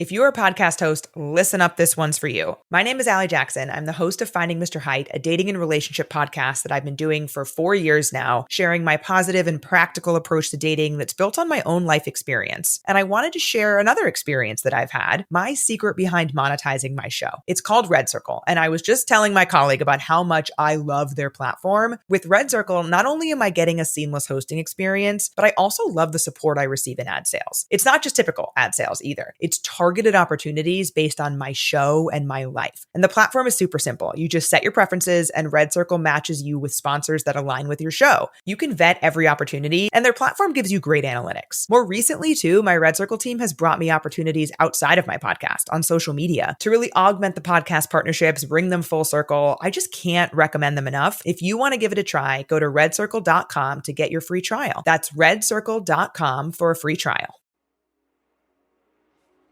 If you're a podcast host, listen up, this one's for you. My name is Allie Jackson. I'm the host of Finding Mr. Height, a dating and relationship podcast that I've been doing for 4 years now, sharing my positive and practical approach to dating that's built on my own life experience. And I wanted to share another experience that I've had, my secret behind monetizing my show. It's called Red Circle, and I was just telling my colleague about how much I love their platform. With Red Circle, not only am I getting a seamless hosting experience, but I also love the support I receive in ad sales. It's not just typical ad sales either. It's targeted opportunities based on my show and my life. And the platform is super simple. You just set your preferences and Red Circle matches you with sponsors that align with your show. You can vet every opportunity and their platform gives you great analytics. More recently too, my Red Circle team has brought me opportunities outside of my podcast on social media to really augment the podcast partnerships, bring them full circle. I just can't recommend them enough. If you want to give it a try, go to redcircle.com to get your free trial. That's redcircle.com for a free trial.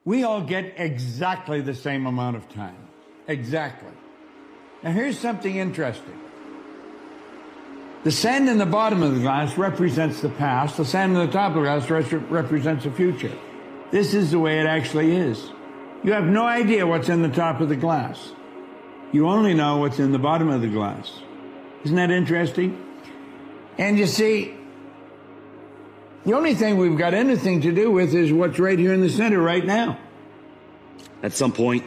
We all get exactly the same amount of time. Exactly. Now here's something interesting. The sand in the bottom of the glass represents the past. The sand in the top of the glass represents the future. This is the way it actually is. You have no idea what's in the top of the glass. You only know what's in the bottom of the glass. Isn't that interesting? And you see, the only thing we've got anything to do with is what's right here in the center right now. At some point,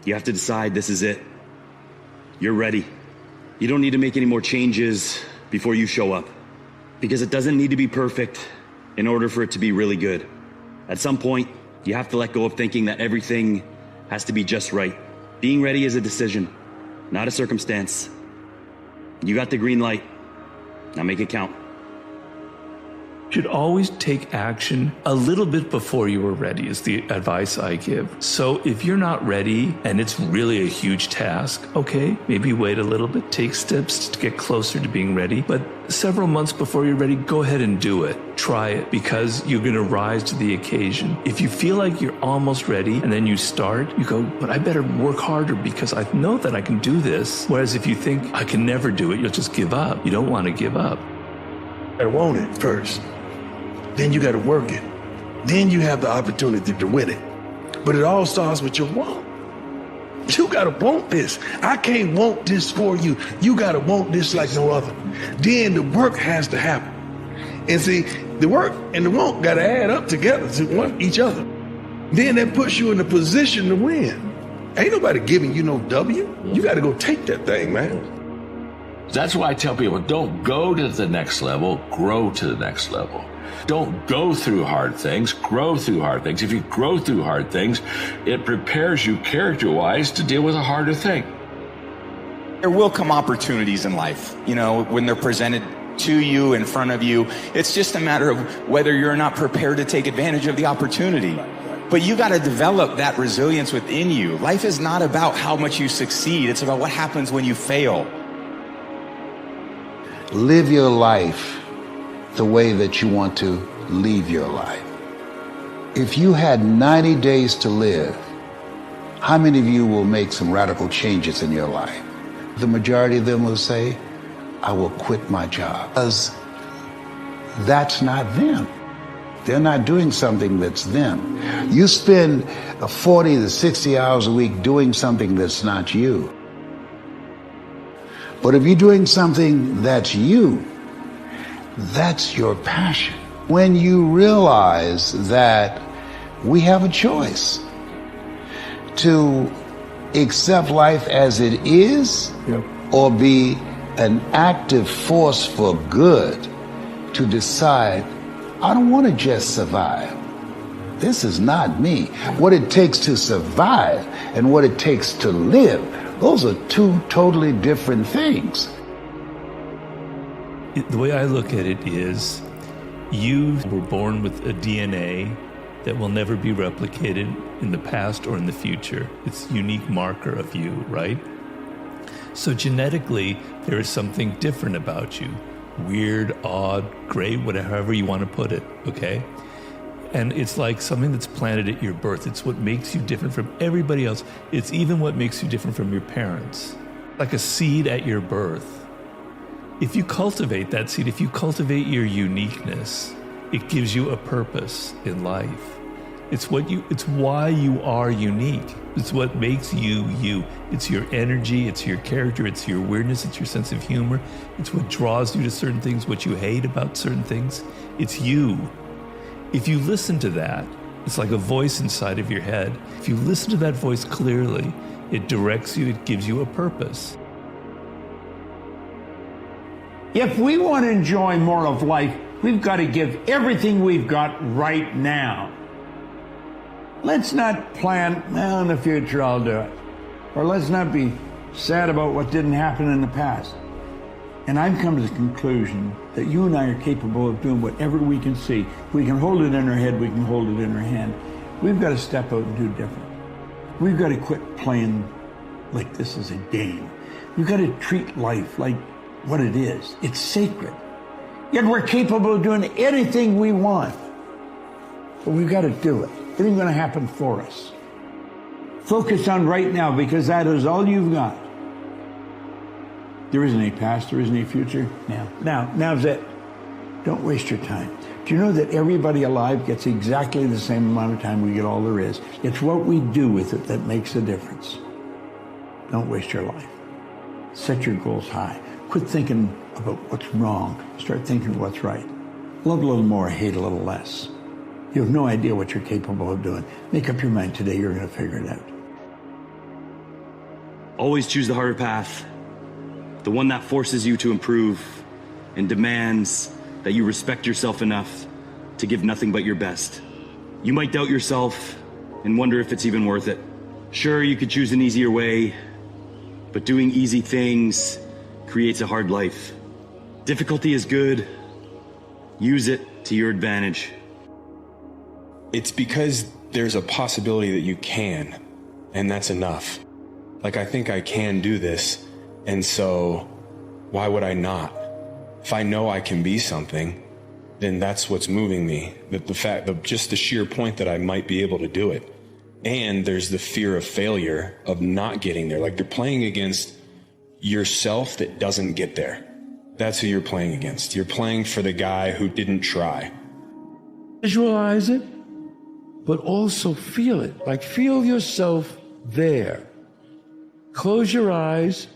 you have to decide this is it. You're ready. You don't need to make any more changes before you show up, because it doesn't need to be perfect in order for it to be really good. At some point, you have to let go of thinking that everything has to be just right. Being ready is a decision, not a circumstance. You got the green light. Now make it count. Should always take action a little bit before you are ready is the advice I give. So if you're not ready and it's really a huge task, okay, maybe wait a little bit, take steps to get closer to being ready. But several months before you're ready, go ahead and do it. Try it, because you're going to rise to the occasion. If you feel like you're almost ready and then you start, you go, but I better work harder because I know that I can do this. Whereas if you think I can never do it, you'll just give up. You don't want to give up. You gotta want it first. Then you got to work it. Then you have the opportunity to win it. But it all starts with your want. You got to want this. I can't want this for you. You got to want this like no other. Then the work has to happen. And see, the work and the want got to add up together to want each other. Then that puts you in a position to win. Ain't nobody giving you no W. You got to go take that thing, man. That's why I tell people, don't go to the next level, grow to the next level. Don't go through hard things, grow through hard things. If you grow through hard things, it prepares you character-wise to deal with a harder thing. There will come opportunities in life, when they're presented to you, in front of you. It's just a matter of whether you're not prepared to take advantage of the opportunity. But you got to develop that resilience within you. Life is not about how much you succeed. It's about what happens when you fail. Live your life the way that you want to leave your life. If you had 90 days to live, how many of you will make some radical changes in your life? The majority of them will say, I will quit my job. Because that's not them. They're not doing something that's them. You spend 40 to 60 hours a week doing something that's not you. But if you're doing something that's you, that's your passion. When you realize that we have a choice to accept life as it is, or be an active force for good, to decide, I don't want to just survive. This is not me. What it takes to survive and what it takes to live, those are two totally different things. The way I look at it is, you were born with a DNA that will never be replicated in the past or in the future. It's a unique marker of you, right? So genetically, there is something different about you. Weird, odd, great, whatever you want to put it, okay? And it's like something that's planted at your birth. It's what makes you different from everybody else. It's even what makes you different from your parents. Like a seed at your birth. If you cultivate that seed, if you cultivate your uniqueness, it gives you a purpose in life. It's why you are unique. It's what makes you you. It's your energy, it's your character, it's your weirdness, it's your sense of humor. It's what draws you to certain things, what you hate about certain things. It's you. If you listen to that, it's like a voice inside of your head. If you listen to that voice clearly, it directs you, it gives you a purpose. If we want to enjoy more of life, we've got to give everything we've got right now. Let's not plan, well, in the future I'll do it. Or let's not be sad about what didn't happen in the past. And I've come to the conclusion that you and I are capable of doing whatever we can see. We can hold it in our head, we can hold it in our hand. We've got to step out and do different. We've got to quit playing like this is a game. We've got to treat life like what it is. It's sacred. Yet we're capable of doing anything we want. But we've got to do it. It ain't going to happen for us. Focus on right now, because that is all you've got. There isn't a past, there isn't a future. Now's it. Don't waste your time. Do you know that everybody alive gets exactly the same amount of time we get all there is? It's what we do with it that makes a difference. Don't waste your life. Set your goals high. Quit thinking about what's wrong. Start thinking what's right. Love a little more, hate a little less. You have no idea what you're capable of doing. Make up your mind today, you're going to figure it out. Always choose the harder path, the one that forces you to improve and demands that you respect yourself enough to give nothing but your best. You might doubt yourself and wonder if it's even worth it. Sure, you could choose an easier way, but doing easy things creates a hard life. Difficulty is good. Use it to your advantage. It's because there's a possibility that you can, and that's enough. Like, I think I can do this, and so why would I not? If I know I can be something, then that's what's moving me. The fact of just the sheer point that I might be able to do it. And there's the fear of failure, of not getting there. Like, you're playing against yourself that doesn't get there. That's who you're playing against. You're playing for the guy who didn't try. Visualize it, but also feel it. Like, feel yourself there. Close your eyes,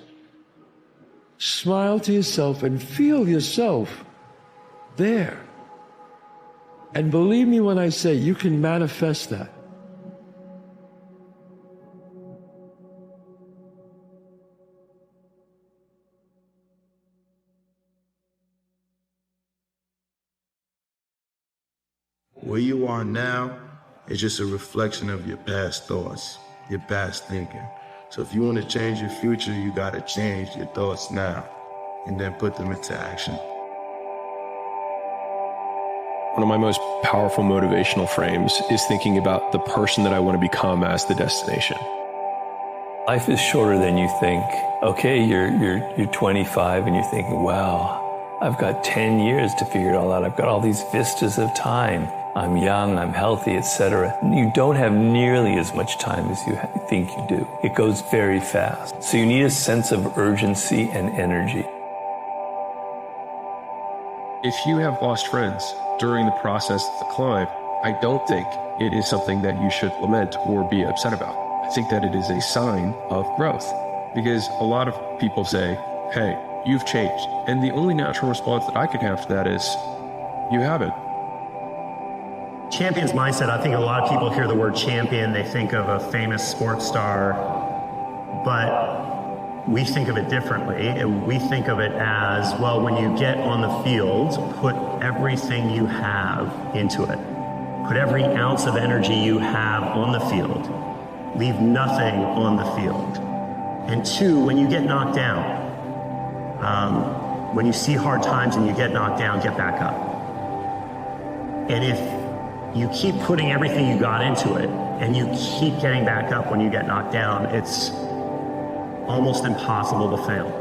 smile to yourself, and feel yourself there. And believe me when I say you can manifest that. Where you are now is just a reflection of your past thoughts, your past thinking. So if you want to change your future, you got to change your thoughts now and then put them into action. One of my most powerful motivational frames is thinking about the person that I want to become as the destination. Life is shorter than you think. Okay, you're 25 and you're thinking, wow, I've got 10 years to figure it all out. I've got all these vistas of time. I'm young, I'm healthy, etc. You don't have nearly as much time as you think you do. It goes very fast. So you need a sense of urgency and energy. If you have lost friends during the process of the climb, I don't think it is something that you should lament or be upset about. I think that it is a sign of growth, because a lot of people say, hey, you've changed. And the only natural response that I could have to that is, you haven't. Champion's mindset, I think a lot of people hear the word champion, they think of a famous sports star, but we think of it differently. And we think of it as, well, when you get on the field, put everything you have into it. Put every ounce of energy you have on the field. Leave nothing on the field. And two, when you get knocked down, when you see hard times and you get knocked down, get back up. And if you keep putting everything you got into it and you keep getting back up when you get knocked down, it's almost impossible to fail.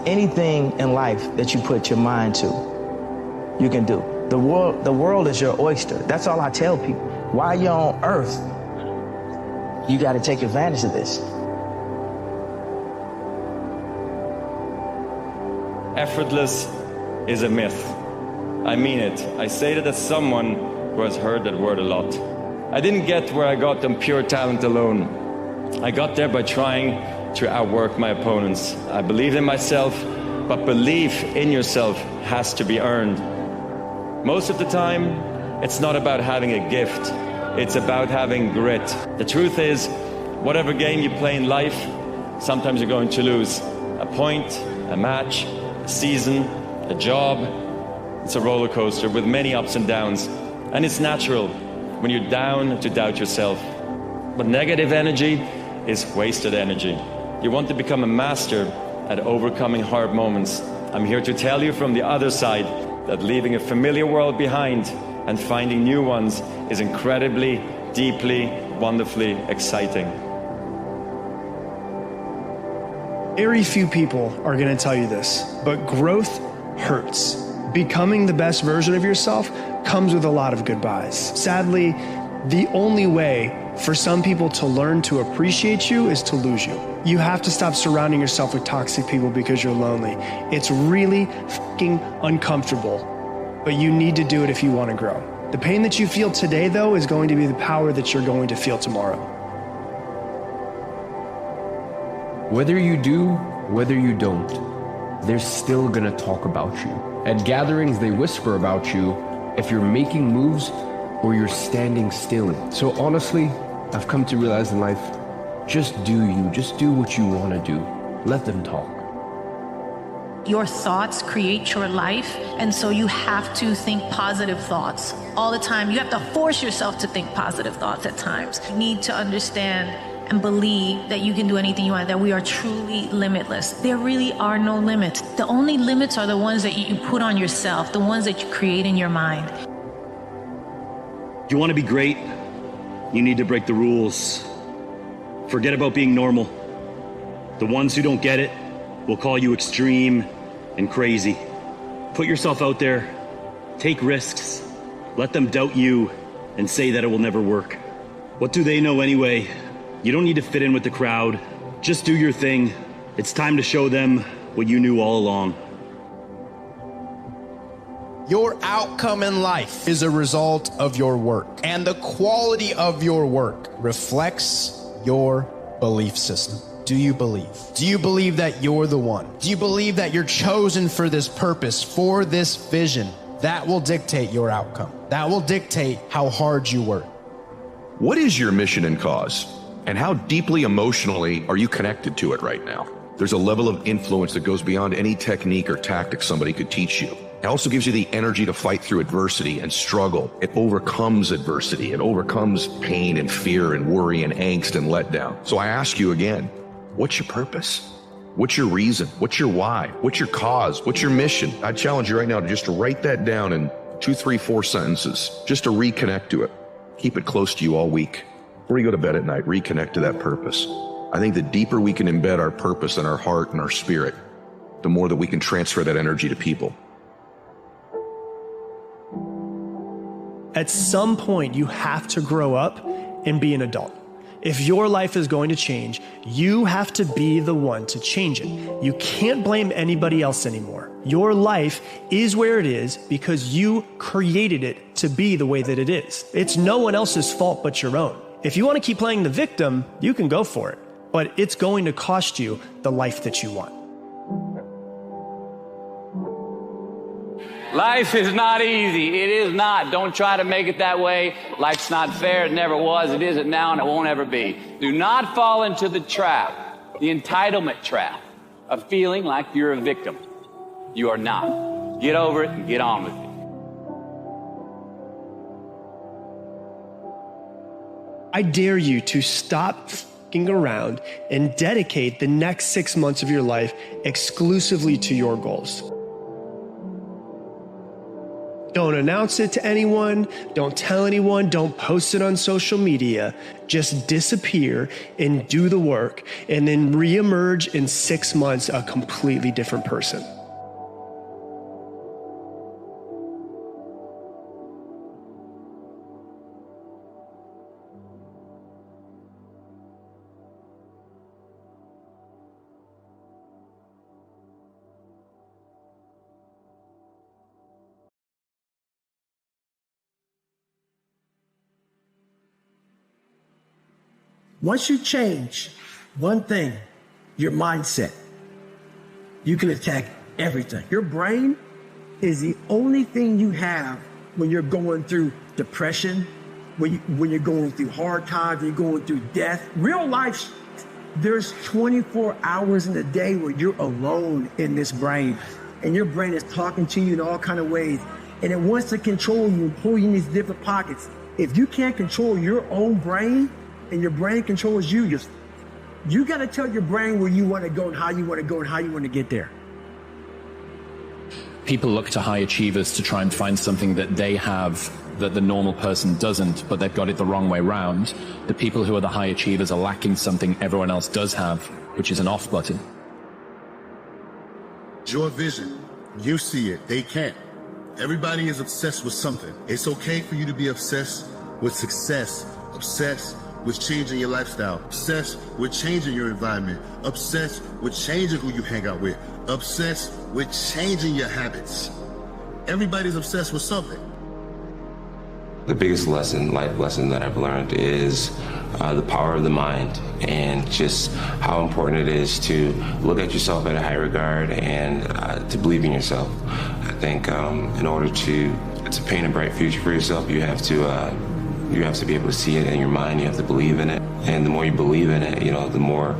Anything in life that you put your mind to, you can do. The world is your oyster. That's all I tell people. While you're on earth, you got to take advantage of this. Effortless is a myth. I mean it. I say that as someone who has heard that word a lot. I didn't get where I got on pure talent alone. I got there by trying to outwork my opponents. I believed in myself, but belief in yourself has to be earned. Most of the time, it's not about having a gift. It's about having grit. The truth is, whatever game you play in life, sometimes you're going to lose. A point, a match, a season, a job. It's a roller coaster with many ups and downs. And it's natural when you're down to doubt yourself. But negative energy is wasted energy. You want to become a master at overcoming hard moments. I'm here to tell you from the other side that leaving a familiar world behind and finding new ones is incredibly, deeply, wonderfully exciting. Very few people are going to tell you this, but growth hurts. Becoming the best version of yourself comes with a lot of goodbyes. Sadly, the only way for some people to learn to appreciate you is to lose you. You have to stop surrounding yourself with toxic people because you're lonely. It's really fucking uncomfortable, but you need to do it if you want to grow. The pain that you feel today, though, is going to be the power that you're going to feel tomorrow. Whether you do, whether you don't, they're still gonna talk about you. At gatherings, they whisper about you if you're making moves or you're standing still. So honestly, I've come to realize in life, just do you, just do what you wanna do. Let them talk. Your thoughts create your life, and so you have to think positive thoughts all the time. You have to force yourself to think positive thoughts at times. You need to understand and believe that you can do anything you want, that we are truly limitless. There really are no limits. The only limits are the ones that you put on yourself, the ones that you create in your mind. You want to be great? You need to break the rules. Forget about being normal. The ones who don't get it will call you extreme and crazy. Put yourself out there. Take risks. Let them doubt you and say that it will never work. What do they know anyway? You don't need to fit in with the crowd. Just do your thing. It's time to show them what you knew all along. Your outcome in life is a result of your work, and the quality of your work reflects your belief system. Do you believe? Do you believe that you're the one? Do you believe that you're chosen for this purpose, for this vision? That will dictate your outcome. That will dictate how hard you work. What is your mission and cause? And how deeply emotionally are you connected to it right now? There's a level of influence that goes beyond any technique or tactic somebody could teach you. It also gives you the energy to fight through adversity and struggle. It overcomes adversity. It overcomes pain and fear and worry and angst and letdown. So I ask you again, what's your purpose? What's your reason? What's your why? What's your cause? What's your mission? I challenge you right now to just write that down in 2, 3, 4 sentences, just to reconnect to it. Keep it close to you all week. Before you go to bed at night, reconnect to that purpose. I think the deeper we can embed our purpose in our heart and our spirit, the more that we can transfer that energy to people. At some point, you have to grow up and be an adult. If your life is going to change, you have to be the one to change it. You can't blame anybody else anymore. Your life is where it is because you created it to be the way that it is. It's no one else's fault but your own. If you want to keep playing the victim, you can go for it, but it's going to cost you the life that you want. Life is not easy. It is not. Don't try to make it that way. Life's not fair. It never was. It isn't now, and it won't ever be. Do not fall into the trap, the entitlement trap of feeling like you're a victim. You are not. Get over it and get on with it. I dare you to stop f***ing around and dedicate the next 6 months of your life exclusively to your goals. Don't announce it to anyone. Don't tell anyone. Don't post it on social media. Just disappear and do the work and then reemerge in 6 months a completely different person. Once you change one thing, your mindset, you can attack everything. Your brain is the only thing you have when you're going through depression, when you're going through hard times, when you're going through death. Real life, there's 24 hours in a day where you're alone in this brain, and your brain is talking to you in all kinds of ways, and it wants to control you and pull you in these different pockets. If you can't control your own brain and your brain controls you, you got to tell your brain where you want to go and how you want to go and how you want to get there. People look to high achievers to try and find something that they have that the normal person doesn't, but they've got it the wrong way round. The people who are the high achievers are lacking something everyone else does have, which is an off button. It's your vision. You see it. They can't. Everybody is obsessed with something. It's okay for you to be obsessed with success, obsessed with changing your lifestyle, obsessed with changing your environment, obsessed with changing who you hang out with, obsessed with changing your habits. Everybody's obsessed with something. The biggest life lesson that I've learned is the power of the mind, and just how important it is to look at yourself at a high regard and to believe in yourself. I think in order to paint a bright future for yourself, you have to be able to see it in your mind. You have to believe in it, and the more you believe in it, the more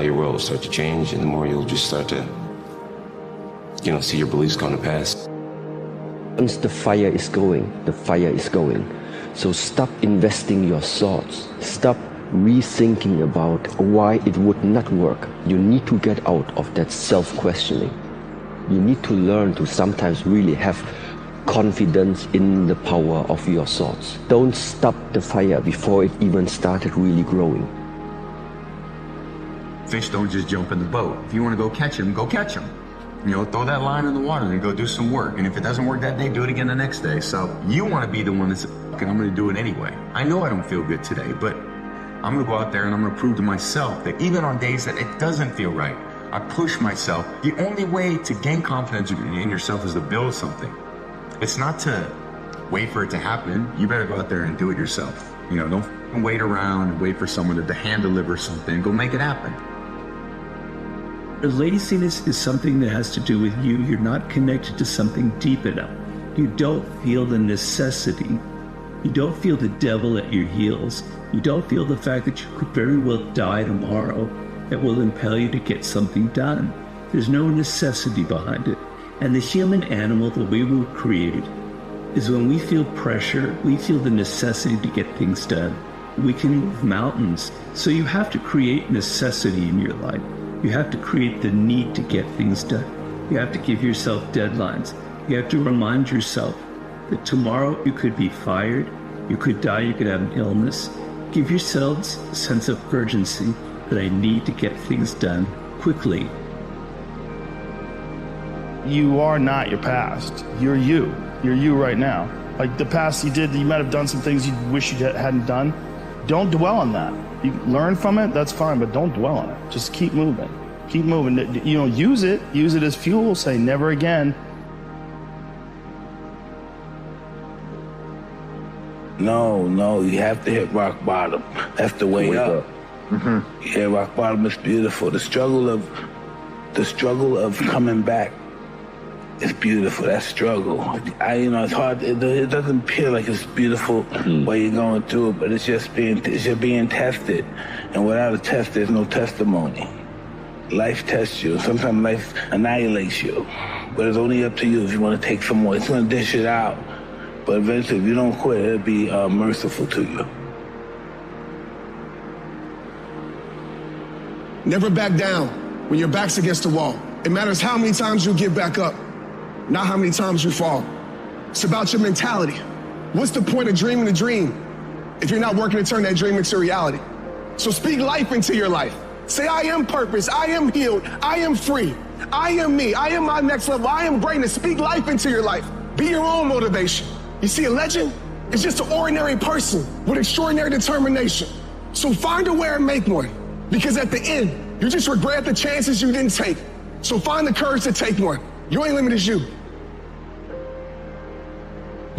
your world will start to change, and the more you'll just start to see your beliefs come to pass. Once the fire is going, the fire is going. So stop investing your thoughts. Stop rethinking about why it would not work. You need to get out of that self-questioning. You need to learn to sometimes really have confidence in the power of your thoughts. Don't stop the fire before it even started really growing. Fish don't just jump in the boat. If you want to go catch them, go catch them. Throw that line in the water and go do some work. And if it doesn't work that day, do it again the next day. So you want to be the one that's, I'm going to do it anyway. I know I don't feel good today, but I'm going to go out there and I'm going to prove to myself that even on days that it doesn't feel right, I push myself. The only way to gain confidence in yourself is to build something. It's not to wait for it to happen. You better go out there and do it yourself. Don't wait around and wait for someone to hand deliver something. Go make it happen. Laziness is something that has to do with you. You're not connected to something deep enough. You don't feel the necessity. You don't feel the devil at your heels. You don't feel the fact that you could very well die tomorrow that will impel you to get something done. There's no necessity behind it. And the human animal, the way we were created, is when we feel pressure, we feel the necessity to get things done. We can move mountains. So you have to create necessity in your life. You have to create the need to get things done. You have to give yourself deadlines. You have to remind yourself that tomorrow you could be fired, you could die, you could have an illness. Give yourselves a sense of urgency that I need to get things done quickly. You are not your past. You're you. You're you right now. Like the past you might have done some things you wish you hadn't done. Don't dwell on that. You learn from it, that's fine, but don't dwell on it. Just keep moving. Keep moving. Use it as fuel. Say never again. No, you have to hit rock bottom. That's the way up. Mm-hmm. Yeah, rock bottom is beautiful. The struggle of coming back is beautiful. That struggle. It's hard. It doesn't appear like it's beautiful while you're going through it, but it's just being tested. And without a test, there's no testimony. Life tests you. Sometimes life annihilates you. But it's only up to you if you want to take some more. It's going to dish it out. But eventually, if you don't quit, it'll be merciful to you. Never back down when your back's against the wall. It matters how many times you get back up, not how many times you fall. It's about your mentality. What's the point of dreaming a dream if you're not working to turn that dream into reality? So speak life into your life. Say, I am purpose, I am healed, I am free, I am me, I am my next level, I am greatness. Speak life into your life. Be your own motivation. You see, a legend is just an ordinary person with extraordinary determination. So find a way and make one, because at the end, you just regret the chances you didn't take. So find the courage to take one. Your only limit is you.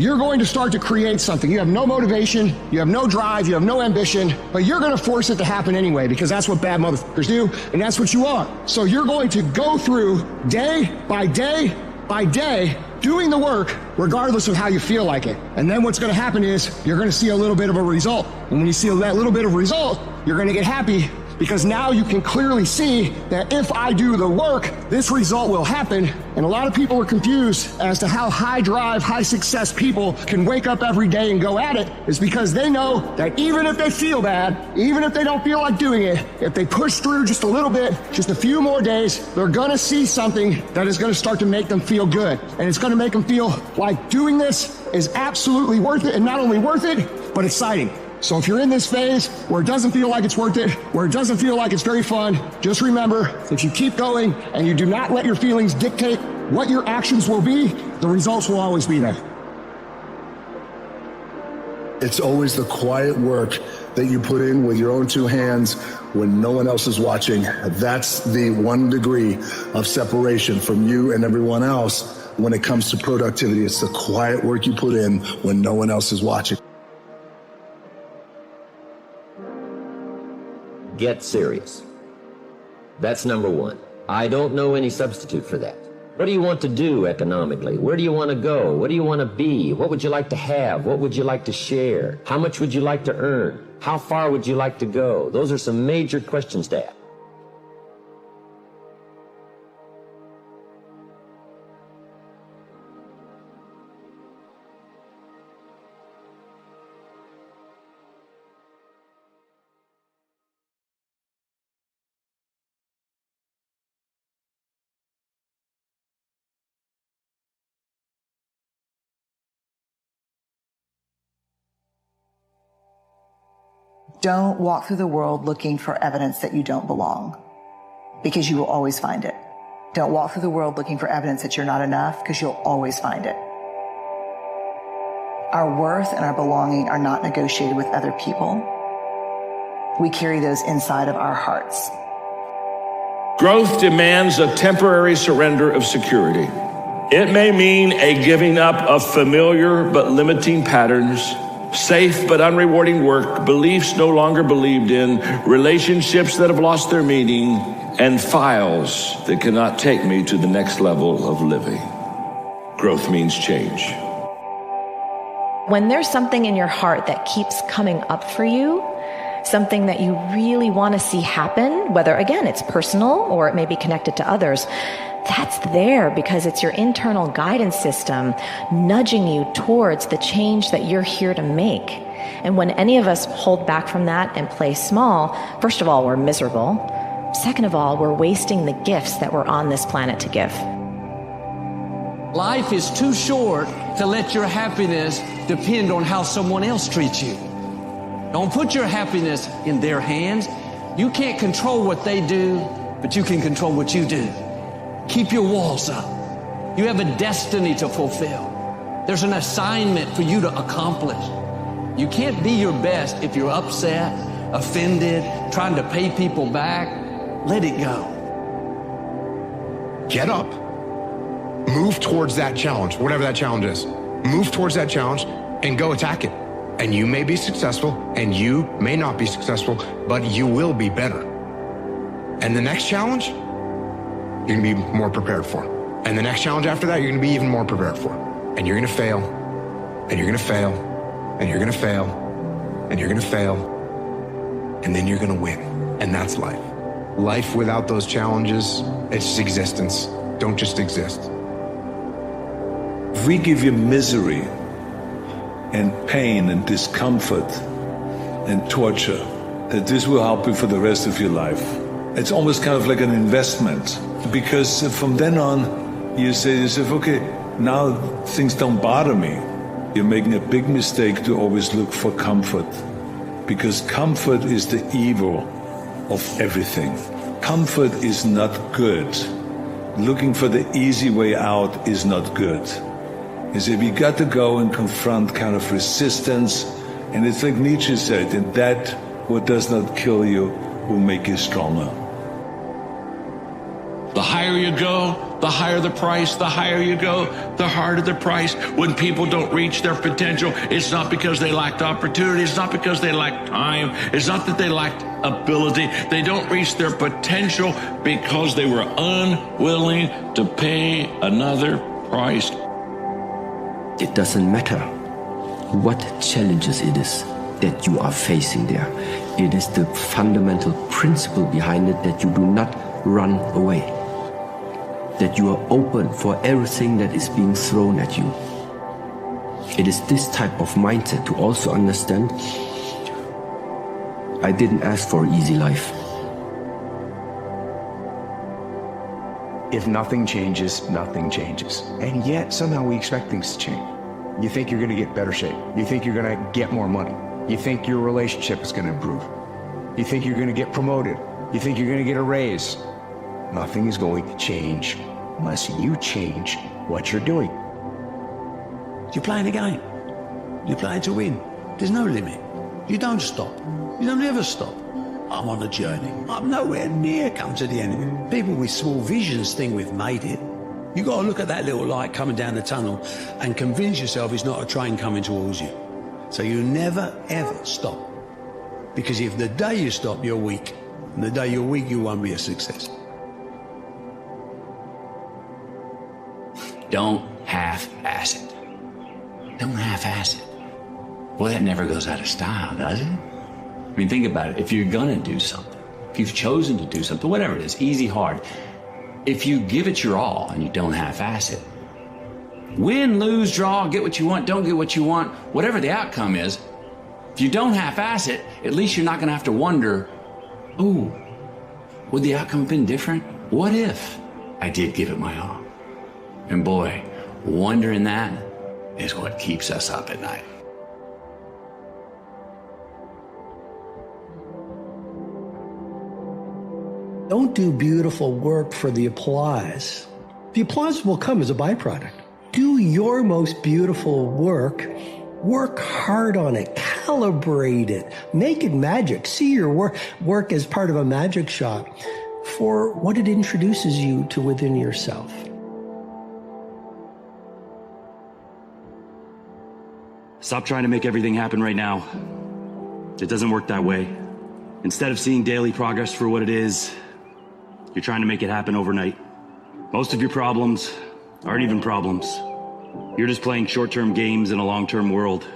you're going to start to create something. You have no motivation, you have no drive, you have no ambition, but you're going to force it to happen anyway because that's what bad motherfuckers do, and that's what you are. So you're going to go through day by day by day doing the work regardless of how you feel like it. And then what's going to happen is you're going to see a little bit of a result. And when you see that little bit of result, you're going to get happy because now you can clearly see that if I do the work, this result will happen. And a lot of people are confused as to how high drive, high success people can wake up every day and go at it. Is because they know that even if they feel bad, even if they don't feel like doing it, if they push through just a little bit, just a few more days, they're gonna see something that is gonna start to make them feel good. And it's gonna make them feel like doing this is absolutely worth it, and not only worth it, but exciting. So if you're in this phase where it doesn't feel like it's worth it, where it doesn't feel like it's very fun, just remember, if you keep going and you do not let your feelings dictate what your actions will be, the results will always be there. It's always the quiet work that you put in with your own two hands when no one else is watching. That's the 1 degree of separation from you and everyone else when it comes to productivity. It's the quiet work you put in when no one else is watching. Get serious. That's number one. I don't know any substitute for that. What do you want to do economically? Where do you want to go? What do you want to be? What would you like to have? What would you like to share? How much would you like to earn? How far would you like to go? Those are some major questions to ask. Don't walk through the world looking for evidence that you don't belong, because you will always find it. Don't walk through the world looking for evidence that you're not enough, because you'll always find it. Our worth and our belonging are not negotiated with other people. We carry those inside of our hearts. Growth demands a temporary surrender of security. It may mean a giving up of familiar but limiting patterns, safe but unrewarding work, beliefs no longer believed in, relationships that have lost their meaning, and files that cannot take me to the next level of living. Growth means change. When there's something in your heart that keeps coming up for you, something that you really want to see happen, whether, again, it's personal or it may be connected to others, that's there because it's your internal guidance system nudging you towards the change that you're here to make. And when any of us hold back from that and play small, first of all, we're miserable. Second of all, we're wasting the gifts that we're on this planet to give. Life is too short to let your happiness depend on how someone else treats you. Don't put your happiness in their hands. You can't control what they do, but you can control what you do. Keep your walls up. You have a destiny to fulfill. There's an assignment for you to accomplish. You can't be your best if you're upset, offended, trying to pay people back. Let it go. Get up. Move towards that challenge, whatever that challenge is. Move towards that challenge and go attack it. And you may be successful and you may not be successful, but you will be better. And the next challenge, you're gonna be more prepared for. And the next challenge after that, you're gonna be even more prepared for. And you're gonna fail, and you're gonna fail, and you're gonna fail, and you're gonna fail, and then you're gonna win. And that's life. Life without those challenges, it's just existence. Don't just exist. If we give you misery and pain and discomfort and torture, that this will help you for the rest of your life. It's almost kind of like an investment, because from then on, you say to yourself, okay, now things don't bother me. You're making a big mistake to always look for comfort, because comfort is the evil of everything. Comfort is not good. Looking for the easy way out is not good. You see, we got to go and confront kind of resistance, and it's like Nietzsche said, and that what does not kill you will make you stronger. The higher you go, The higher the price, the higher you go, the harder the price. When people don't reach their potential, it's not because they lacked opportunity. It's not because they lacked time. It's not that they lacked ability. They don't reach their potential because they were unwilling to pay another price. It doesn't matter what challenges it is that you are facing there. It is the fundamental principle behind it that you do not run away, that you are open for everything that is being thrown at you. It is this type of mindset to also understand, I didn't ask for an easy life. If nothing changes, nothing changes. And yet somehow we expect things to change. You think you're going to get better shape. You think you're going to get more money. You think your relationship is going to improve. You think you're going to get promoted. You think you're going to get a raise. Nothing is going to change unless you change what you're doing. You're playing a game. You play to win. There's no limit. You don't stop. You don't ever stop. I'm on a journey. I'm nowhere near come to the end. People with small visions think we've made it. You got to look at that little light coming down the tunnel and convince yourself it's not a train coming towards you. So you never, ever stop. Because if the day you stop, you're weak. And the day you're weak, you won't be a success. Don't half-ass it. Don't half-ass it. Boy, that never goes out of style, does it? I mean, think about it. If you're gonna do something, if you've chosen to do something, whatever it is, easy, hard, if you give it your all and you don't half-ass it, win, lose, draw, get what you want, don't get what you want, whatever the outcome is, if you don't half-ass it, at least you're not gonna have to wonder, ooh, would the outcome have been different? What if I did give it my all? And boy, wondering that is what keeps us up at night. Don't do beautiful work for the applause. The applause will come as a byproduct. Do your most beautiful work. Work hard on it. Calibrate it. Make it magic. See your work as part of a magic shop for what it introduces you to within yourself. Stop trying to make everything happen right now. It doesn't work that way. Instead of seeing daily progress for what it is, you're trying to make it happen overnight. Most of your problems aren't even problems. You're just playing short-term games in a long-term world.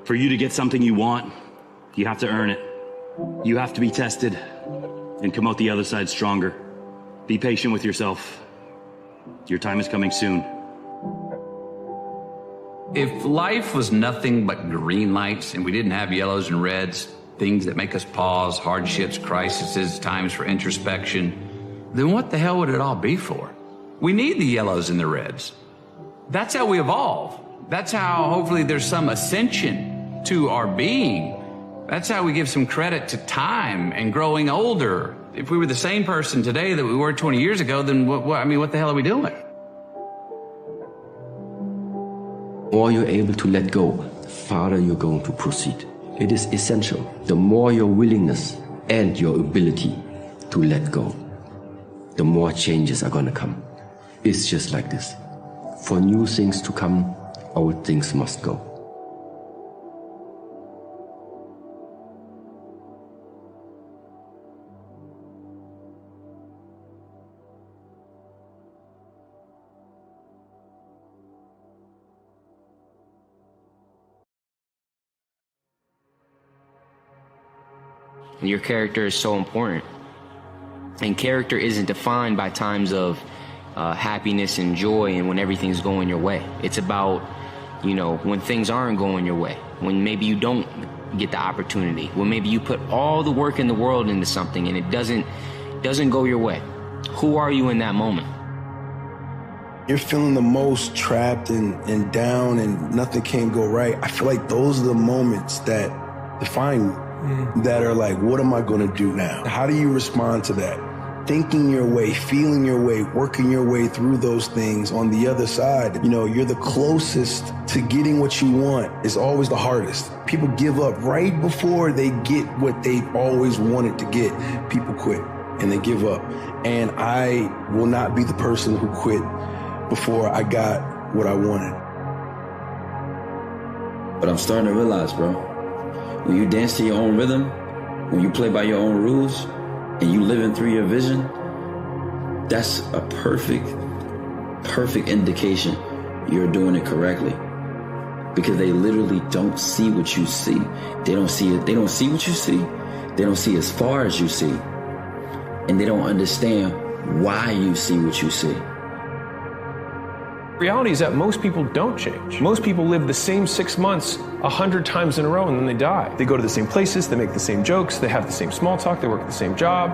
For you to get something you want, you have to earn it. You have to be tested and come out the other side stronger. Be patient with yourself. Your time is coming soon. If life was nothing but green lights and we didn't have yellows and reds, things that make us pause, hardships, crises, times for introspection, then what the hell would it all be for? We need the yellows and the reds. That's how we evolve. That's how hopefully there's some ascension to our being. That's how we give some credit to time and growing older. If we were the same person today that we were 20 years ago, then what the hell are we doing? The more you're able to let go, the farther you're going to proceed. It is essential. The more your willingness and your ability to let go, the more changes are going to come. It's just like this. For new things to come, old things must go. Your character is so important. And character isn't defined by times of happiness and joy and when everything's going your way. It's about, when things aren't going your way, when maybe you don't get the opportunity, when maybe you put all the work in the world into something and it doesn't go your way. Who are you in that moment? You're feeling the most trapped and down and nothing can go right. I feel like those are the moments that define you. That are like, what am I going to do now? How do you respond to that? Thinking your way, feeling your way, working your way through those things on the other side. You're the closest to getting what you want. It's always the hardest. People give up right before they get what they always wanted to get. People quit. and they give up. And I will not be the person who quit before I got what I wanted. But I'm starting to realize, bro, when you dance to your own rhythm, when you play by your own rules, and you living through your vision, that's a perfect indication you're doing it correctly. Because they literally don't see what you see. They don't see it. They don't see what you see. They don't see as far as you see. And they don't understand why you see what you see. Reality is that most people don't change. Most people live the same 6 months 100 times in a row and then they die. They go to the same places, they make the same jokes, they have the same small talk, they work at the same job,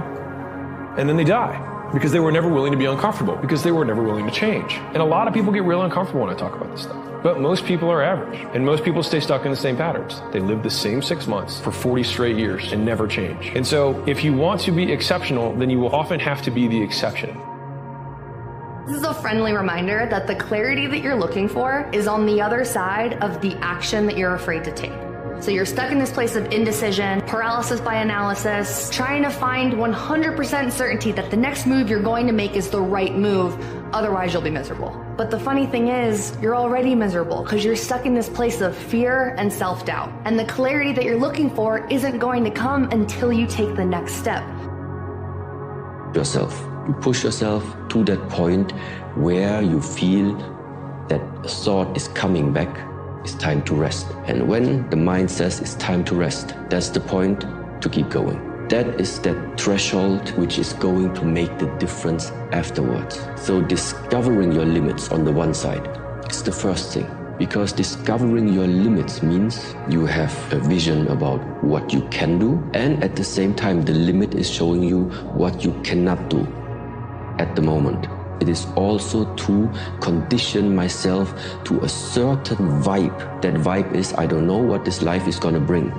and then they die. Because they were never willing to be uncomfortable, because they were never willing to change. And a lot of people get real uncomfortable when I talk about this stuff. But most people are average, and most people stay stuck in the same patterns. They live the same 6 months for 40 straight years and never change. And so if you want to be exceptional, then you will often have to be the exception. This is a friendly reminder that the clarity that you're looking for is on the other side of the action that you're afraid to take. So you're stuck in this place of indecision, paralysis by analysis, trying to find 100% certainty that the next move you're going to make is the right move, otherwise you'll be miserable. But the funny thing is, you're already miserable because you're stuck in this place of fear and self-doubt. And the clarity that you're looking for isn't going to come until you take the next step. Yourself. You push yourself to that point where you feel that a thought is coming back. It's time to rest. And when the mind says it's time to rest, that's the point to keep going. That is that threshold which is going to make the difference afterwards. So discovering your limits on the one side is the first thing. Because discovering your limits means you have a vision about what you can do, and at the same time the limit is showing you what you cannot do at the moment. It is also to condition myself to a certain vibe. That vibe is, I don't know what this life is going to bring,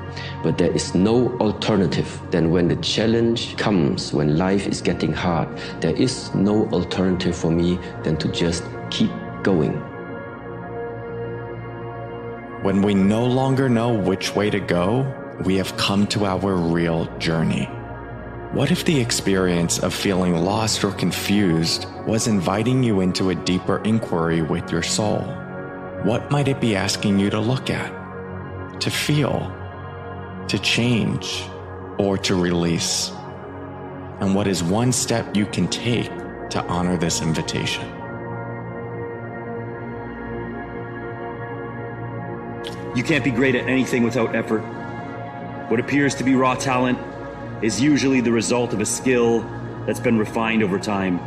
but there is no alternative. Then when the challenge comes, when life is getting hard, there is no alternative for me than to just keep going. When we no longer know which way to go, we have come to our real journey. What if the experience of feeling lost or confused was inviting you into a deeper inquiry with your soul? What might it be asking you to look at, to feel, to change, or to release? And what is one step you can take to honor this invitation? You can't be great at anything without effort. What appears to be raw talent is usually the result of a skill that's been refined over time.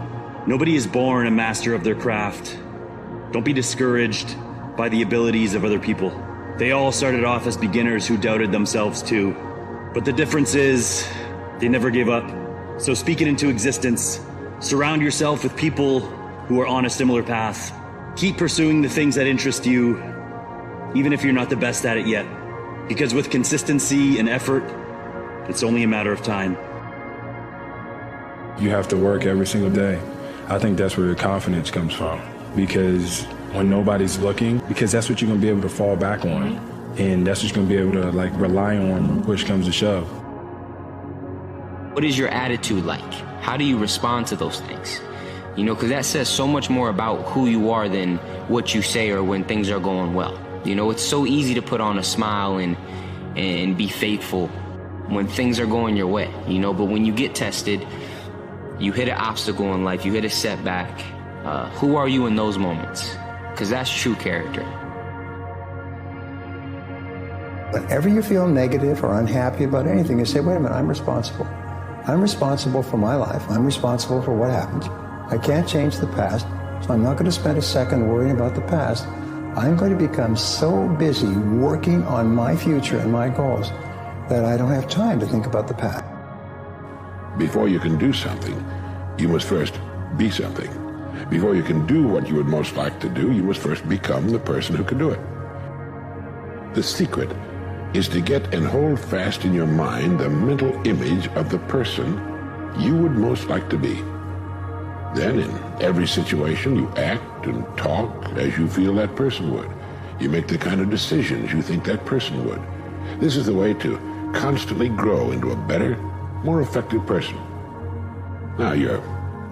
Nobody is born a master of their craft. Don't be discouraged by the abilities of other people. They all started off as beginners who doubted themselves too. But the difference is, they never gave up. So speak it into existence. Surround yourself with people who are on a similar path. Keep pursuing the things that interest you, even if you're not the best at it yet. Because with consistency and effort, it's only a matter of time. You have to work every single day. I think that's where your confidence comes from. Because when nobody's looking, because that's what you're going to be able to fall back on. And that's what you're going to be able to rely on when push comes to shove. What is your attitude like? How do you respond to those things? You know, because that says so much more about who you are than what you say or when things are going well. You know, it's so easy to put on a smile and be faithful when things are going your way, you know, but when you get tested, you hit an obstacle in life, you hit a setback, who are you in those moments? Because that's true character. Whenever you feel negative or unhappy about anything, you say, wait a minute, I'm responsible. I'm responsible for my life. I'm responsible for what happens. I can't change the past, so I'm not going to spend a second worrying about the past. I'm going to become so busy working on my future and my goals that I don't have time to think about the past. Before you can do something, you must first be something. Before you can do what you would most like to do, you must first become the person who can do it. The secret is to get and hold fast in your mind the mental image of the person you would most like to be. Then in every situation you act and talk as you feel that person would. You make the kind of decisions you think that person would. This is the way to constantly grow into a better, more effective person. Now, your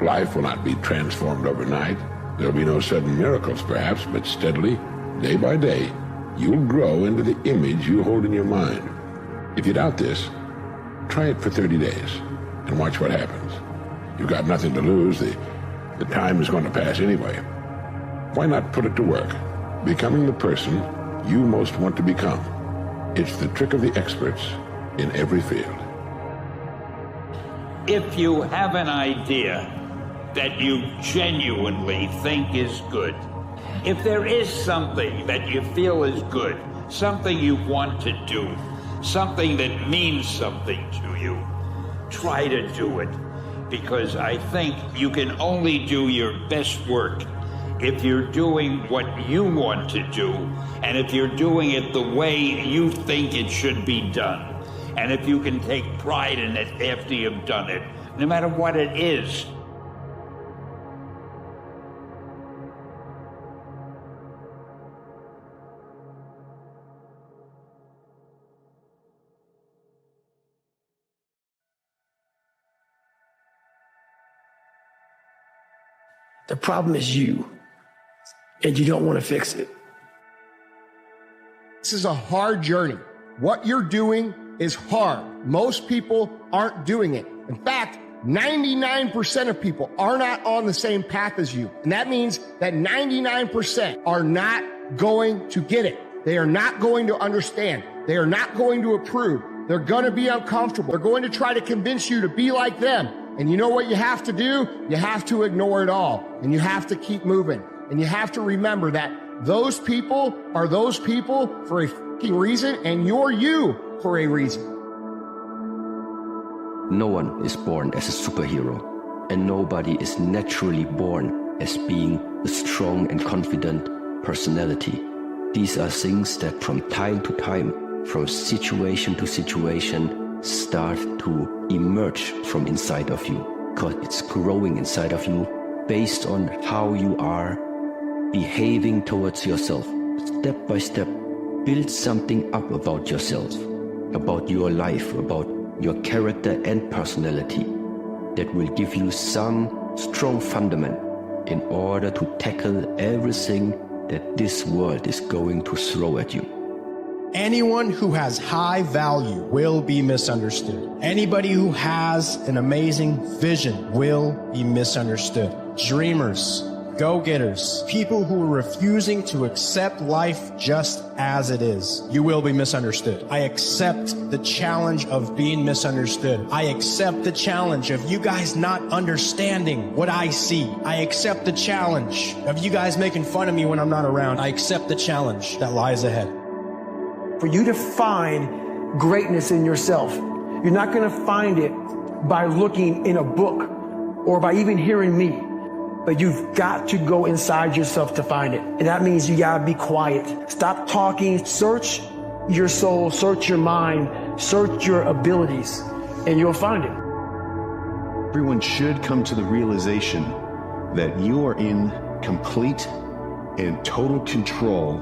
life will not be transformed overnight. There'll be no sudden miracles, perhaps, but steadily, day by day, you'll grow into the image you hold in your mind. If you doubt this, try it for 30 days and watch what happens. You've got nothing to lose. The time is going to pass anyway. Why not put it to work, becoming the person you most want to become? It's the trick of the experts in every field. If you have an idea that you genuinely think is good, if there is something that you feel is good, something you want to do, something that means something to you, try to do it. Because I think you can only do your best work if you're doing what you want to do, and if you're doing it the way you think it should be done. And if you can take pride in it after you've done it, no matter what it is. The problem is you, and you don't want to fix it. This is a hard journey. What you're doing is hard. Most people aren't doing it. In fact, 99% of people are not on the same path as you. And that means that 99% are not going to get it. They are not going to understand. They are not going to approve. They're going to be uncomfortable. They're going to try to convince you to be like them. And you know what you have to do? You have to ignore it all. And you have to keep moving. And you have to remember that those people are those people for a fucking reason, and you're you for a reason. No one is born as a superhero, and nobody is naturally born as being a strong and confident personality. These are things that from time to time, from situation to situation, start to emerge from inside of you, because it's growing inside of you based on how you are behaving towards yourself. Step by step, build something up about yourself, about your life, about your character and personality that will give you some strong fundament in order to tackle everything that this world is going to throw at you. Anyone who has high value will be misunderstood. Anybody who has an amazing vision will be misunderstood. Dreamers, go-getters, people who are refusing to accept life just as it is, you will be misunderstood. I accept the challenge of being misunderstood. I accept the challenge of you guys not understanding what I see. I accept the challenge of you guys making fun of me when I'm not around. I accept the challenge that lies ahead. For you to find greatness in yourself, you're not going to find it by looking in a book or by even hearing me. But you've got to go inside yourself to find it. And that means you gotta be quiet. Stop talking. Search your soul, search your mind, search your abilities, and you'll find it. Everyone should come to the realization that you are in complete and total control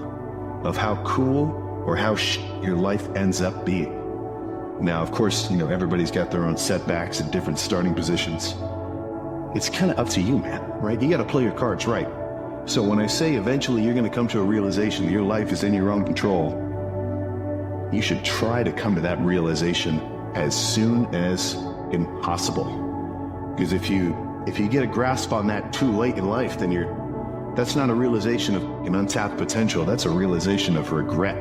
of how cool or how your life ends up being. Now, of course, everybody's got their own setbacks and different starting positions. It's kind of up to you, man, right? You got to play your cards right. So when I say eventually you're going to come to a realization that your life is in your own control, you should try to come to that realization as soon as possible. Because if you get a grasp on that too late in life, then that's not a realization of an untapped potential. That's a realization of regret.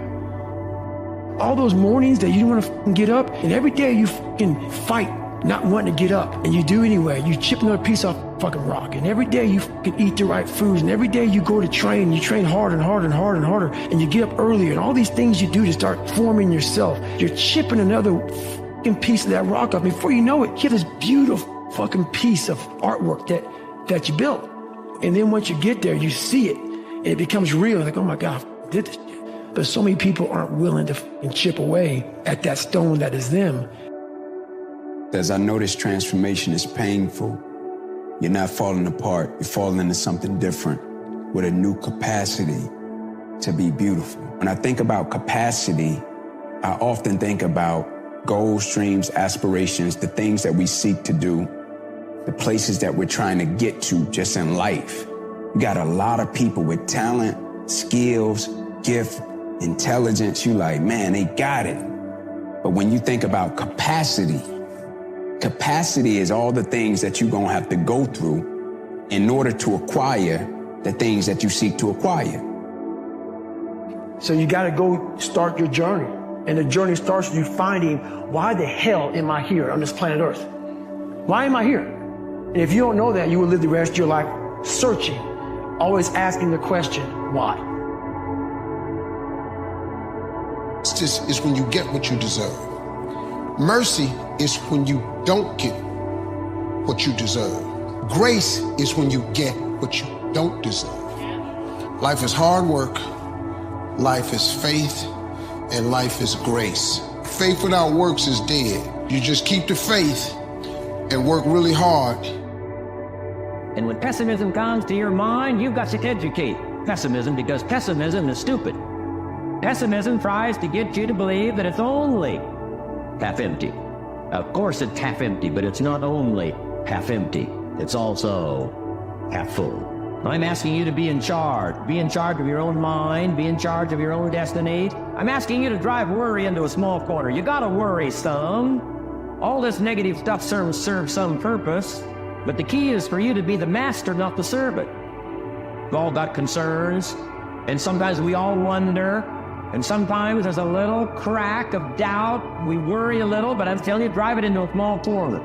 All those mornings that you don't want to get up, and every day you fucking fight not wanting to get up, and you do anyway. You chip another piece off fucking rock, and every day you fucking eat the right foods, and every day you go to train, you train harder and harder and harder and harder, and you get up earlier, and all these things you do to start forming yourself. You're chipping another fucking piece of that rock off. Before you know it, you have this beautiful fucking piece of artwork that you built. And then once you get there, you see it, and it becomes real. Like, oh my God, I did this shit. But so many people aren't willing to fucking chip away at that stone that is them. As I notice, transformation is painful. You're not falling apart. You're falling into something different with a new capacity to be beautiful. When I think about capacity, I often think about goals, dreams, aspirations, the things that we seek to do. the places that we're trying to get to just in life. You got a lot of people with talent, skills, gift, intelligence. You like, man, they got it. But when you think about capacity is all the things that you're going to have to go through in order to acquire the things that you seek to acquire. So you got to go start your journey. And the journey starts with you finding, why the hell am I here on this planet Earth? Why am I here? And if you don't know that, you will live the rest of your life searching, always asking the question, why? Justice is when you get what you deserve. Mercy is when you don't get what you deserve. Grace is when you get what you don't deserve. Life is hard work, life is faith, and life is grace. Faith without works is dead. You just keep the faith and work really hard. And when pessimism comes to your mind, you've got to educate pessimism, because pessimism is stupid. Pessimism tries to get you to believe that it's only half empty. Of course it's half empty, but it's not only half empty. It's also half full. I'm asking you to be in charge. Be in charge of your own mind. Be in charge of your own destiny. I'm asking you to drive worry into a small corner. You gotta worry some. All this negative stuff serves some purpose, but the key is for you to be the master, not the servant. We've all got concerns, and sometimes we all wonder, and sometimes there's a little crack of doubt. We worry a little, but I'm telling you, drive it into a small corner.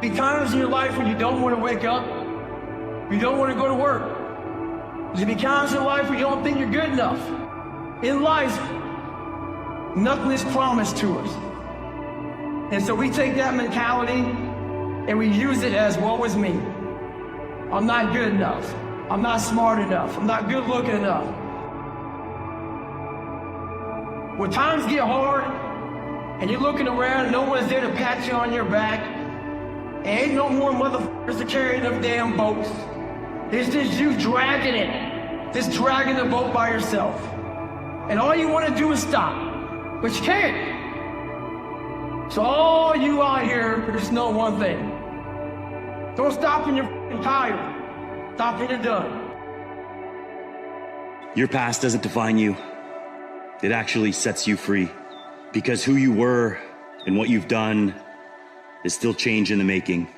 Be times in your life when you don't want to wake up, you don't want to go to work. There'll be times in life where you don't think you're good enough. In life, nothing is promised to us. And so we take that mentality and we use it as, woe is me. I'm not good enough. I'm not smart enough. I'm not good looking enough. When times get hard and you're looking around and no one's there to pat you on your back, ain't no more motherfuckers to carry them damn boats. It's just you dragging it. Just dragging the boat by yourself. And all you want to do is stop. But you can't. So all you out here, just know one thing. Don't stop when you're fucking tired. Stop when you're done. Your past doesn't define you. It actually sets you free. Because who you were and what you've done is still change in the making.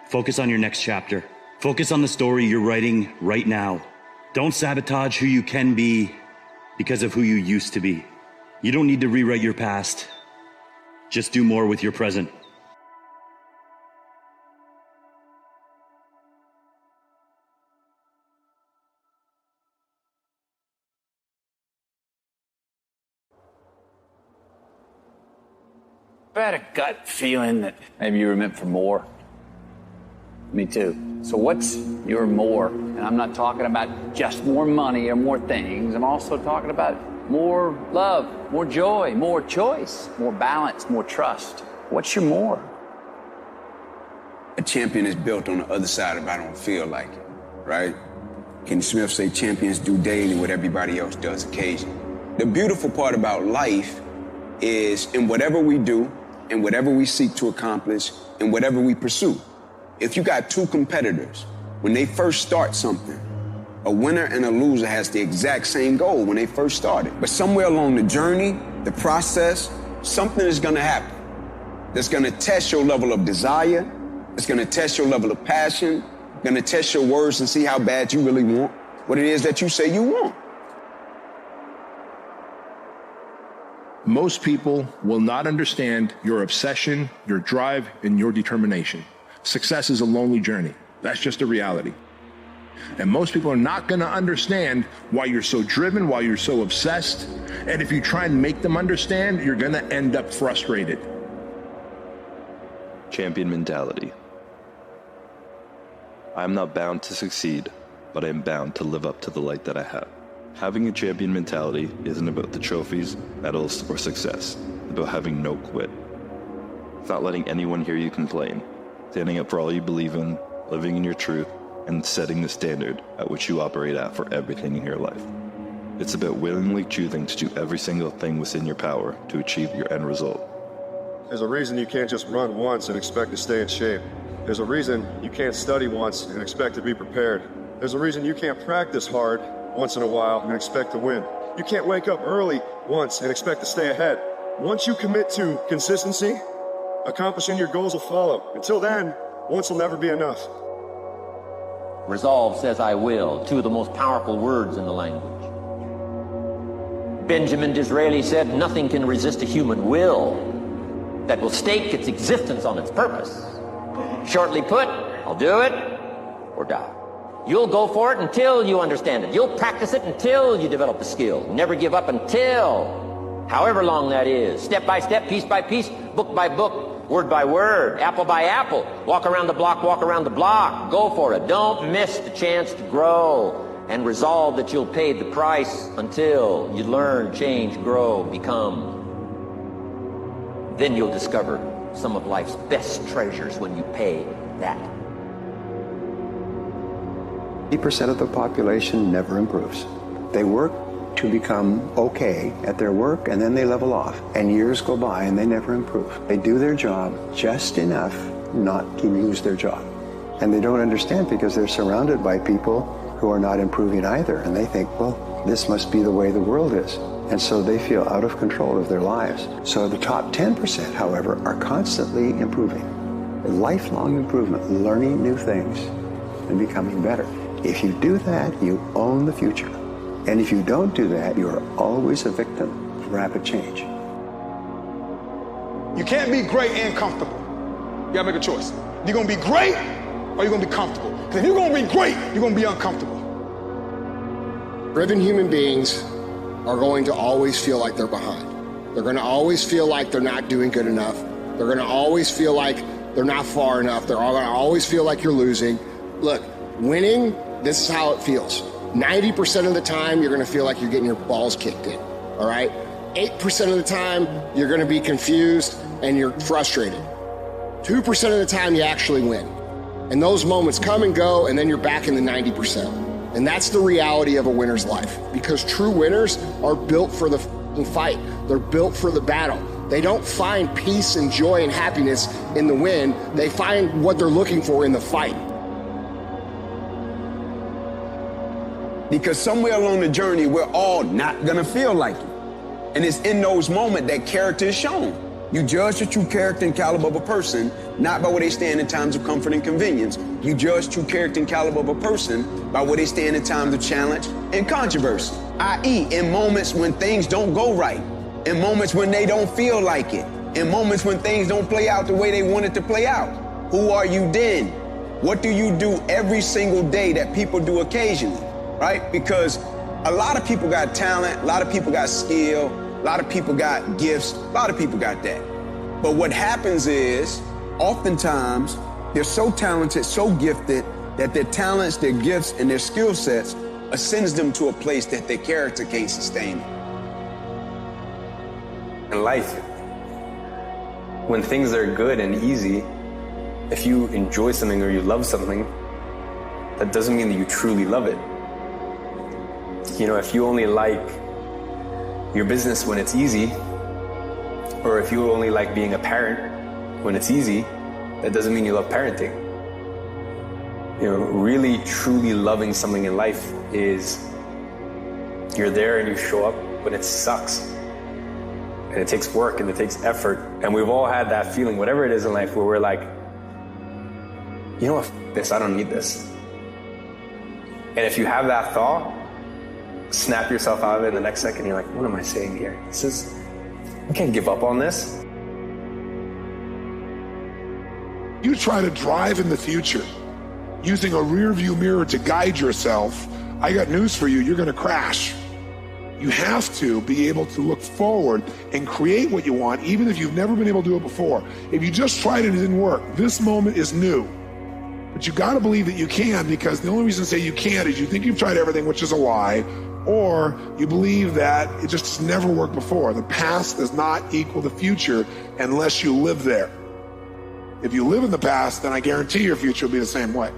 Focus on your next chapter. Focus on the story you're writing right now. Don't sabotage who you can be because of who you used to be. You don't need to rewrite your past. Just do more with your present. I've had a gut feeling that maybe you were meant for more. Me too. So what's your more? And I'm not talking about just more money or more things. I'm also talking about more love, more joy, more choice, more balance, more trust. What's your more? A champion is built on the other side if I don't feel like it, right? Kenny Smith say champions do daily what everybody else does occasionally. The beautiful part about life is in whatever we do, in whatever we seek to accomplish, in whatever we pursue. If you got two competitors, when they first start something, a winner and a loser has the exact same goal when they first started. But somewhere along the journey, the process, something is gonna happen that's gonna test your level of desire, it's gonna test your level of passion, gonna test your words and see how bad you really want what it is that you say you want. Most people will not understand your obsession, your drive, and your determination. Success is a lonely journey. That's just a reality. And most people are not going to understand why you're so driven, why you're so obsessed. And if you try and make them understand, you're going to end up frustrated. Champion mentality. I am not bound to succeed, but I am bound to live up to the light that I have. Having a champion mentality isn't about the trophies, medals, or success. It's about having no quit. It's not letting anyone hear you complain. Standing up for all you believe in, living in your truth, and setting the standard at which you operate at for everything in your life. It's about willingly choosing to do every single thing within your power to achieve your end result. There's a reason you can't just run once and expect to stay in shape. There's a reason you can't study once and expect to be prepared. There's a reason you can't practice hard once in a while and expect to win. You can't wake up early once and expect to stay ahead. Once you commit to consistency, accomplishing your goals will follow. Until then, once will never be enough. Resolve says I will, two of the most powerful words in the language. Benjamin Disraeli said, nothing can resist a human will that will stake its existence on its purpose. Shortly put, I'll do it or die. You'll go for it until you understand it. You'll practice it until you develop the skill. Never give up until, however long that is, step by step, piece by piece, book by book, word by word, apple by apple. Walk around the block, walk around the block. Go for it. Don't miss the chance to grow. And resolve that you'll pay the price until you learn, change, grow, become. Then you'll discover some of life's best treasures when you pay that. 80% of the population never improves. They work to become okay at their work, and then they level off. And years go by and they never improve. They do their job just enough not to lose their job. And they don't understand because they're surrounded by people who are not improving either. And they think, well, this must be the way the world is. And so they feel out of control of their lives. So the top 10%, however, are constantly improving. Lifelong improvement, learning new things and becoming better. If you do that, you own the future. And if you don't do that, you are always a victim of rapid change. You can't be great and comfortable. You gotta make a choice. You're gonna be great or you're gonna be comfortable. Because if you're gonna be great, you're gonna be uncomfortable. Driven human beings are going to always feel like they're behind. They're going to always feel like they're not doing good enough. They're going to always feel like they're not far enough. They're going to always feel like you're losing. Look, winning, this is how it feels. 90% of the time, you're going to feel like you're getting your balls kicked in, all right? 8% of the time, you're going to be confused and you're frustrated. 2% of the time, you actually win. And those moments come and go, and then you're back in the 90%. And that's the reality of a winner's life, because true winners are built for the fight. They're built for the battle. They don't find peace and joy and happiness in the win. They find what they're looking for in the fight. Because somewhere along the journey, we're all not gonna feel like it. And it's in those moments that character is shown. You judge the true character and caliber of a person, not by where they stand in times of comfort and convenience. You judge true character and caliber of a person by where they stand in times of challenge and controversy, i.e. in moments when things don't go right, in moments when they don't feel like it, in moments when things don't play out the way they want it to play out. Who are you then? What do you do every single day that people do occasionally, right? Because a lot of people got talent, a lot of people got skill, a lot of people got gifts, a lot of people got that. But what happens is, oftentimes, they're so talented, so gifted, that their talents, their gifts, and their skill sets ascends them to a place that their character can't sustain. In life, when things are good and easy, if you enjoy something or you love something, that doesn't mean that you truly love it. You know, if you only like your business when it's easy, or if you only like being a parent when it's easy, that doesn't mean you love parenting. You know, really truly loving something in life is you're there and you show up when it sucks. And it takes work and it takes effort. And we've all had that feeling, whatever it is in life, where we're like, you know what, this, I don't need this. And if you have that thought, snap yourself out of it in the next second, you're like, what am I saying here? I can't give up on this. You try to drive in the future using a rear view mirror to guide yourself. I got news for you, you're gonna crash. You have to be able to look forward and create what you want, even if you've never been able to do it before. If you just tried it and it didn't work, this moment is new. But you gotta believe that you can, because the only reason to say you can't is you think you've tried everything, which is a lie, or you believe that it just never worked before. The past does not equal the future unless you live there. If you live in the past, then I guarantee your future will be the same way.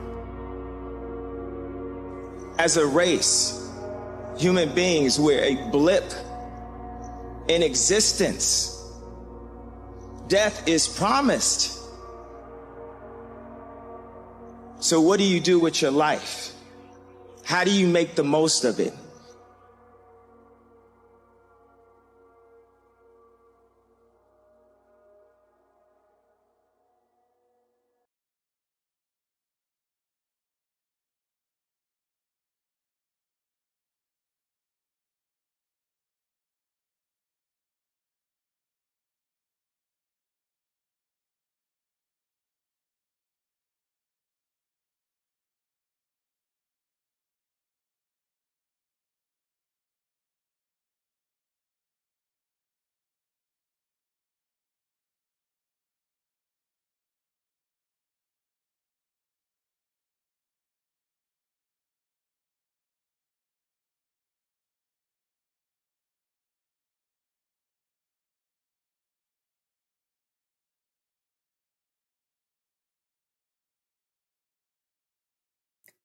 As a race, human beings, we're a blip in existence. Death is promised. So what do you do with your life? How do you make the most of it?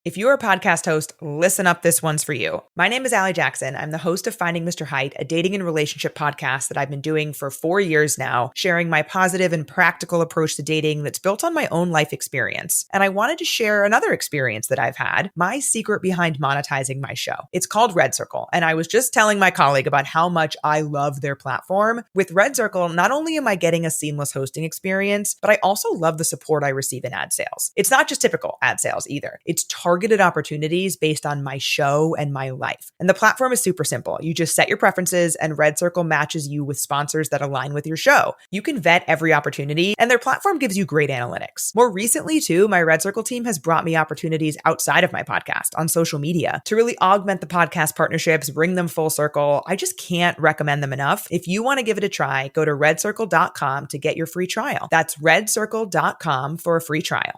If you're a podcast host, listen up, this one's for you. My name is Allie Jackson. I'm the host of Finding Mr. Height, a dating and relationship podcast that I've been doing for 4 years now, sharing my positive and practical approach to dating that's built on my own life experience. And I wanted to share another experience that I've had, my secret behind monetizing my show. It's called Red Circle, and I was just telling my colleague about how much I love their platform. With Red Circle, not only am I getting a seamless hosting experience, but I also love the support I receive in ad sales. It's not just typical ad sales either. It's targeted opportunities based on my show and my life. And the platform is super simple. You just set your preferences and Red Circle matches you with sponsors that align with your show. You can vet every opportunity and their platform gives you great analytics. More recently too, my Red Circle team has brought me opportunities outside of my podcast on social media to really augment the podcast partnerships, bring them full circle. I just can't recommend them enough. If you want to give it a try, go to redcircle.com to get your free trial. That's redcircle.com for a free trial.